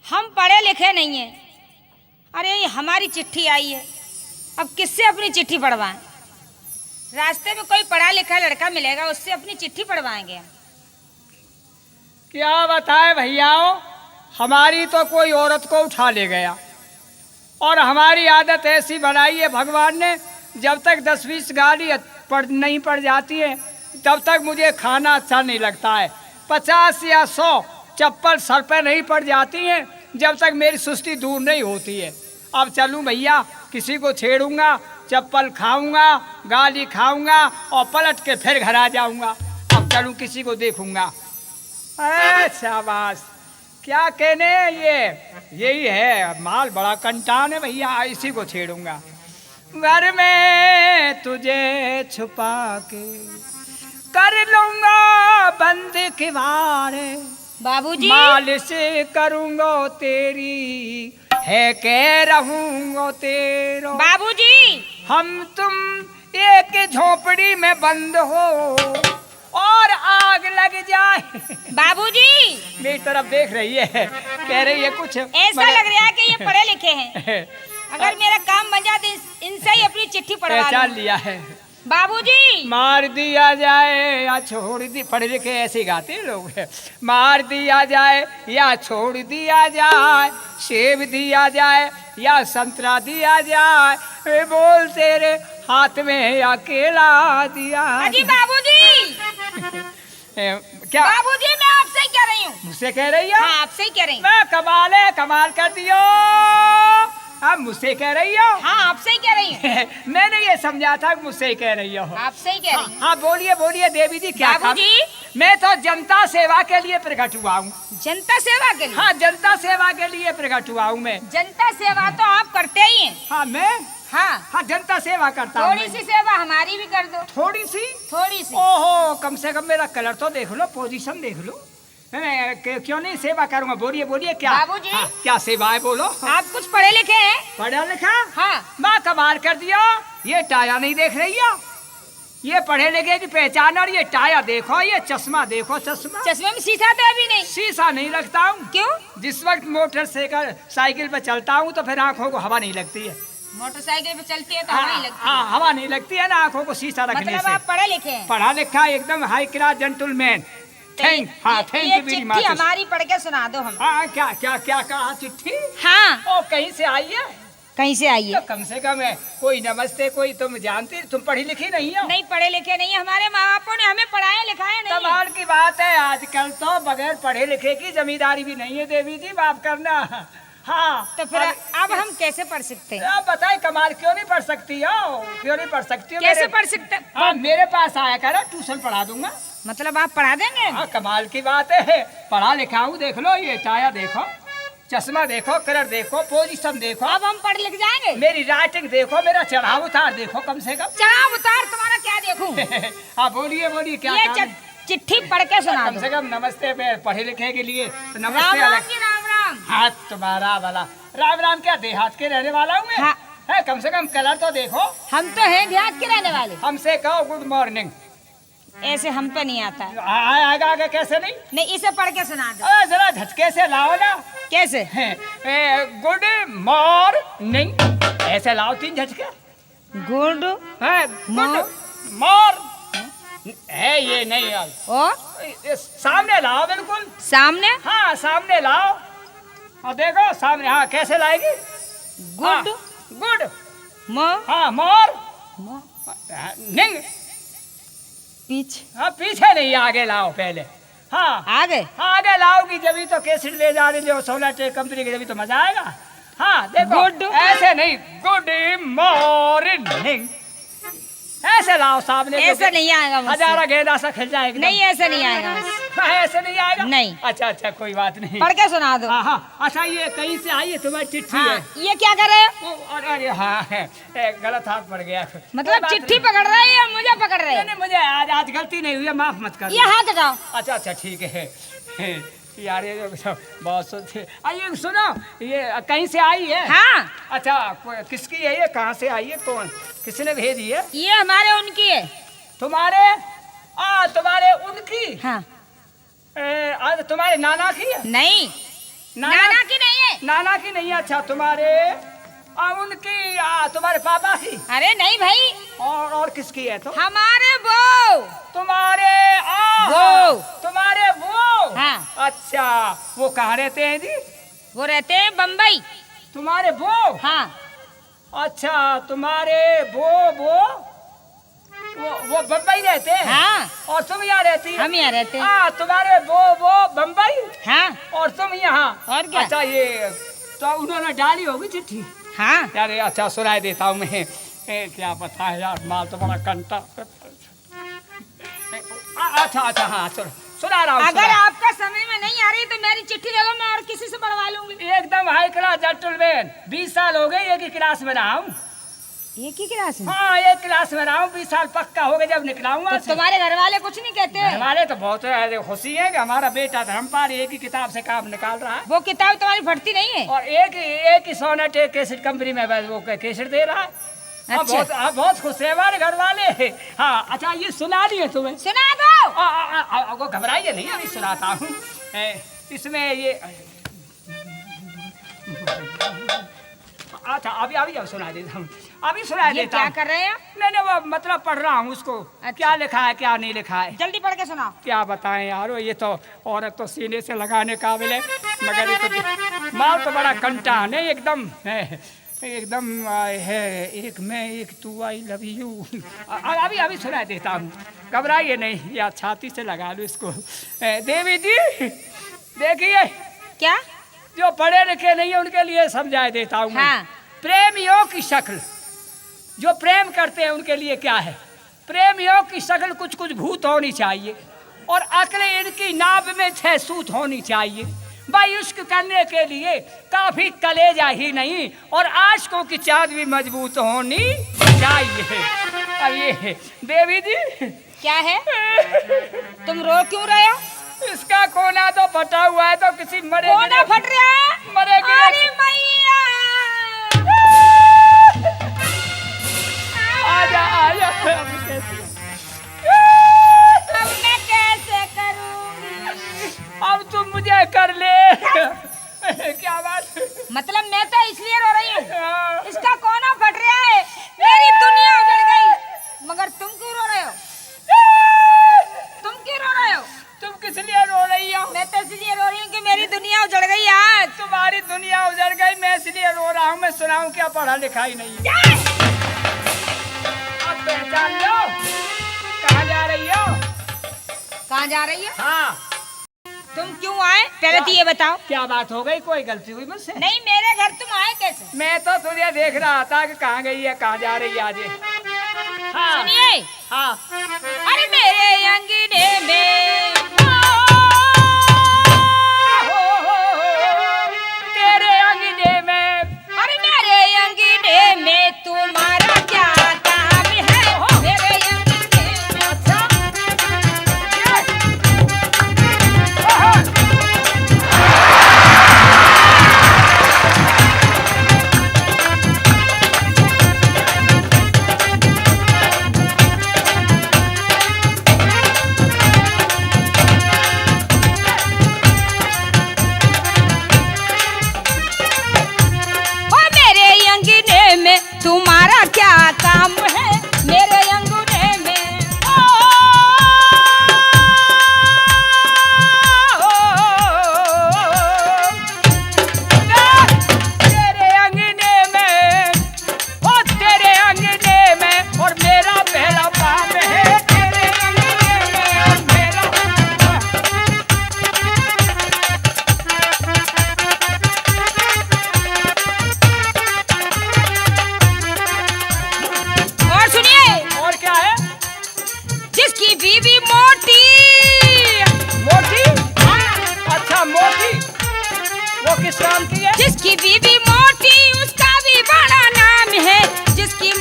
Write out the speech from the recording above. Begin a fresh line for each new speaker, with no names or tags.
हम पढ़े लिखे नहीं हैं। अरे ये हमारी चिट्ठी आई है, अब किससे अपनी चिट्ठी पढ़वाएं? रास्ते में कोई पढ़ा लिखा लड़का मिलेगा, उससे अपनी चिट्ठी पढ़वाएंगे।
क्या बताए भैयाओ, हमारी तो कोई औरत को उठा ले गया और हमारी आदत ऐसी बनाई है भगवान ने, जब तक 10-20 गाली नहीं पड़ जाती है तब तक मुझे खाना अच्छा नहीं लगता है। 50 या 100 चप्पल सर पे नहीं पड़ जाती हैं जब तक मेरी सुस्ती दूर नहीं होती है। अब चलूं भैया, किसी को छेड़ूंगा, चप्पल खाऊंगा, गाली खाऊंगा और पलट के फिर घर आ जाऊंगा। अब चलूं, किसी को देखूंगा। शाबाश, क्या कहने, यही है माल, बड़ा कंटान है भैया, इसी को छेड़ूंगा। घर में तुझे छुपा के कर लूंगा बंद किवाड़े,
बाबूजी
मालिश करूंगा तेरी, है कह रहूंगा तेरो।
बाबूजी
हम तुम एक झोपड़ी में बंद हो और आग लग जाए।
बाबूजी
मेरी तरफ देख रही है, कह रही है कुछ
ऐसा लग रहा है कि ये पढ़े लिखे हैं। अगर मेरा काम बन जाए तो इनसे ही अपनी चिट्ठी पढ़वा
पहचान लिया है।
बाबूजी
मार दिया जाए या छोड़ दी, पढ़े लिखे ऐसे गाते हैं लोग। मार दिया जाए या छोड़ दिया जाए, सेब दिया जाए या संतरा दिया जाए, वे बोल तेरे हाथ में अकेला दिया।
अजी बाबूजी
क्या
बाबूजी, मैं आपसे ही कह रही हूँ।
मुझसे कह रही हो?
हाँ, आपसे ही कह रही हूँ।
मैं कमाल है, कमाल कर दियो। आप मुझसे कह रही हो?
हाँ, आपसे ही कह रही हूँ।
मैंने ये समझा था कि मुझसे ही कह रही हो।
आपसे ही कह रही हूँ।
हाँ, बोलिए बोलिए देवी जी, क्या काम?
बाबूजी
मैं तो जनता सेवा के लिए प्रकट हुआ हूँ।
जनता सेवा के लिए?
हाँ, जनता सेवा के लिए प्रकट हुआ हूँ मैं।
जनता सेवा तो आप करते ही हैं।
हाँ, मैं
हाँ,
जनता सेवा करता हूँ।
थोड़ी सी सेवा हमारी भी कर दो।
थोड़ी सी?
थोड़ी सी।
ओहो, कम से कम मेरा कलर तो देख लो, पोजीशन देख लो। क्यों नहीं सेवा करूँगा? बोलिए बोलिए, क्या
बाबूजी
क्या सेवा है, बोलो।
आप कुछ पढ़े लिखे हैं?
पढ़ा लिखा?
हाँ।
माँ कमाल कर दिया, ये टाया नहीं देख रही हो? ये पढ़े लिखे की पहचान, और ये टाया देखो, ये चश्मा देखो, चश्मा।
चश्मे में शीशा तो अभी नहीं।
शीशा नहीं लगता हूँ।
क्यों?
जिस वक्त मोटरसाइकिल पे चलता हूँ तो फिर आंखों को हवा नहीं लगती है।
मोटरसाइकिल पे चलती है तो हवा नहीं लगती।
हाँ, हवा नहीं लगती है ना आंखों को शीशा रखने
मतलब
से।
आप पढ़े लिखे हैं?
पढ़ा लिखा, एकदम हाई क्लास जेंटलमैन। थैंक
ये
यू
चिट्ठी हमारी पढ़ के सुना दो हम।
हाँ, क्या क्या क्या कहा चिट्ठी?
हाँ।
ओ, कहीं से आई है?
कहीं से आई है?
तो कम से कम है कोई नमस्ते, कोई तुम जानती, तुम पढ़ी लिखी नहीं हो?
नहीं, पढ़े लिखे नहीं, हमारे माँ बापों ने हमें पढ़ाया लिखाया नहीं।
कमाल की बात है, आजकल तो बगैर पढ़े लिखे की जमींदारी भी नहीं है देवी जी, माफ करना। हाँ,
तो फिर अब हम कैसे पढ़ सकते हैं?
आप बताए, कमाल क्यों नहीं पढ़ सकती हो? क्यों नहीं पढ़ सकती हो?
कैसे पढ़ सकते?
हाँ, मेरे पास आया करो, ट्यूशन पढ़ा दूंगा।
मतलब आप पढ़ा देंगे?
हाँ, कमाल की बात है, पढ़ा लिखा हूँ। देख लो, ये टाया देखो, चश्मा देखो, कलर देखो, पोजीशन देखो।
अब हम पढ़ लिख जाएंगे?
मेरी राइटिंग देखो, मेरा चढ़ाव उतार देखो, कम से कम।
चढ़ाव उतार तुम्हारा क्या देखूं?
हाँ, बोलिए बोलिए, क्या
ये
काम है?
चिट्ठी पढ़ के सुना
कम
दो।
से कम नमस्ते पे पढ़े लिखे के लिए तो
राम
नमस्ते
राम
अलग।
जी, राम राम।
हाँ, तुम्हारा वाला राम राम, क्या देहात के रहने वाला हूँ मैं?
हाँ।
है, कम से कम कलर तो देखो।
हम तो हैं देहात के रहने वाले।
हमसे कहो गुड मॉर्निंग।
ऐसे हम पे नहीं आता।
आगे आगे कैसे नहीं?
नहीं, इसे पढ़ के सुना दो।
जरा झटके से लाओ ना।
कैसे?
गुड मॉर्निंग, ऐसे लाओ 3 झटके।
गुड
है, गुड मॉर है, ये नहीं यार।
और
सामने लाओ, बिल्कुल
सामने।
हाँ, सामने लाओ और देखो सामने। हाँ, कैसे लाएगी?
Good
good.
मो
हाँ, मोर निंग।
पीछे।
हाँ, पीछे नहीं, आगे लाओ पहले। हाँ,
आगे।
हाँ, आगे लाओगी जभी तो कैसेट ले जा रही हो, सोनाटे कंपनी की, जभी तो मजा आएगा। हाँ, देखो
गुड।
ऐसे नहीं, गुड मॉर्निंग, ऐसे लाओ सामने।
ऐसे नहीं आएगा मुझसे।
हजारा गेंदा सा खिल जाएगा।
नहीं, ऐसे नहीं आएगा मुझसे।
हाँ, ऐसे नहीं आएगा?
नहीं।
अच्छा अच्छा, कोई बात नहीं।
पढ़ के सुना दो।
हाँ हाँ, अच्छा, ये कहीं से आई है तुम्हारी चिट्ठी?
हाँ,
है
ये क्या कर रहे हो?
अरे हाँ, गलत हाथ पड़ गया।
मतलब चिट्ठी पकड़ रहे हैं या मुझे पकड़ रहे
नहीं,
हैं?
नहीं, मुझे आज गलती नहीं हुई है, माफ मत कर।
ये हाथ हटाओ।
अच्छा अच्छा, ठीक है यार, ये बहुत सोचे। ये सुनो, ये कहीं से आई है?
हाँ।
अच्छा, किसकी है ये? कहाँ से आई है? कौन, किसने भेजी है?
ये हमारे उनकी है।
तुम्हारे? तुम्हारे उनकी?
हाँ।
तुम्हारे नाना की है?
नहीं, नाना की नहीं है,
नाना की नहीं, अच्छा तुम्हारे उनकी तुम्हारे पापा की।
अरे नहीं भाई,
और किसकी है तो?
हमारे वो।
तुम्हारे
वो।
तुम्हारे वो।
हाँ।
अच्छा, वो कहाँ रहते हैं जी?
वो रहते हैं बम्बई।
तुम्हारे वो?
हाँ।
अच्छा, तुम्हारे वो बम्बई रहते हैं।
हाँ।
और तुम यहाँ रहती है?
हम यहाँ रहते हैं।
हाँ, तुम्हारे वो बम्बई।
हाँ।
और तुम यहाँ?
और क्या?
अच्छा, ये तो उन्होंने डाली होगी चिट्ठी।
हाँ।
यार अच्छा सुनाई देता हूँ मैं। क्या पता है यार, माल तो बड़ा कंटा। अच्छा हाँ, सुना रहा हूँ।
अगर आपका समय में नहीं आ रही तो मेरी चिट्ठी दे दो, मैं और किसी से बढ़वा लूंगी।
एकदम हाई क्लास जेंटलमैन। 20 साल हो गए एक ही क्लास में रहा हूँ।
एक ही क्लास में?
हाँ, एक क्लास में रहा हूँ। 20 साल पक्का हो गए जब निकलाऊंगा।
तो तुम्हारे घर वाले कुछ नहीं कहते?
हमारे तो बहुत खुशी है कि हमारा बेटा धर्मपाल एक ही किताब से काम निकाल रहा है।
वो किताब तुम्हारी फटती नहीं है?
और एक ही सोनेट एक कैसेट कंपनी में वो कैसेट दे रहा है।
अच्छा।
बहुत खुश है हमारे घर वाले। हाँ, अच्छा ये सुना दिए तुम्हें?
सुना दो।
घबराइए नहीं, अभी सुनाता हूँ। इसमें ये अच्छा अभी सुना देता हूँ। अभी सुना देता हूँ।
क्या कर रहे हैं?
नहीं, वो मतलब पढ़ रहा हूँ उसको।
अच्छा।
क्या लिखा है क्या नहीं लिखा है।
जल्दी पढ़ के सुनाओ।
क्या बताएं यारो, ये तो औरत तो सीने से लगाने काबिल है, मगर ये तो माल तो बड़ा कंटा है एकदम है। एक मैं एक तू, आई लव यू। अभी सुना देता हूँ, घबराइए नहीं, या छाती से लगा लूँ इसको। देवी जी देखिए,
क्या?
जो पढ़े लिखे नहीं है उनके लिए समझा देता हूँ।
हाँ।
प्रेमियों की शक्ल, जो प्रेम करते हैं उनके लिए क्या है। प्रेमियों की शक्ल कुछ कुछ भूत होनी चाहिए, और अकलें इनकी नाभ में 6 सूत होनी चाहिए। भाई इश्क करने के लिए काफी कलेजा ही नहीं, और आशिकों की चाँद भी मजबूत होनी चाहिए। अब ये देवी जी
क्या है? तुम रो क्यों रहे हो?
इसका कोना तो फटा हुआ है, तो किसी मरे
कोना फट रहा है?
मरेगी।
अरे मैया!
आजा
अब मैं कैसे करूं?
अब तुम मुझे कर ले। क्या बात?
मतलब मैं तो इसलिए रो रही हूँ, इसका कोना फट रहा है, मेरी दुनिया उजड़ गई, मगर तुम क्यों रो रहे हो? तुम क्यों रो रहे हो?
तुम किस लिए रो रही हो?
मैं तो इसलिए रो रही हूँ कि मेरी दुनिया उजड़ गई आज।
तुम्हारी दुनिया उजड़ गई, मैं इसलिए रो रहा हूँ। मैं सुनाऊँ क्या, पढ़ा लिखा ही नहीं है। अब पहचान लो कहाँ जा रही हो।
कहाँ जा रही हो?
हाँ।
तुम क्यों आए पहले तो ये बताओ।
क्या बात हो गई, कोई गलती हुई मुझसे?
नहीं, मेरे घर तुम आए कैसे?
मैं तो तुझे देख रहा था कि कहाँ गई है, कहाँ जा रही है आज। हाँ।
सुनिए।
हाँ।
अरे मेरे अंगने में
तेरे अंगने में,
अरे मेरे अंगने में तुम्हारा क्या काम है? मेरे अंगने में।
अच्छा
तुम्हारा क्या काम है? मेरे अंगूठे में
तेरे अंगने में, ओ तेरे अंगने में, और मेरा पहला पाप है तेरे अंगने में, और मेरा।
और सुनिए।
और क्या है?
जिसकी बीवी मोटी।
मोटी? अच्छा मोटी, वो किस काम की है?
जिसकी बीवी मोटी उसका भी बड़ा नाम है। जिसकी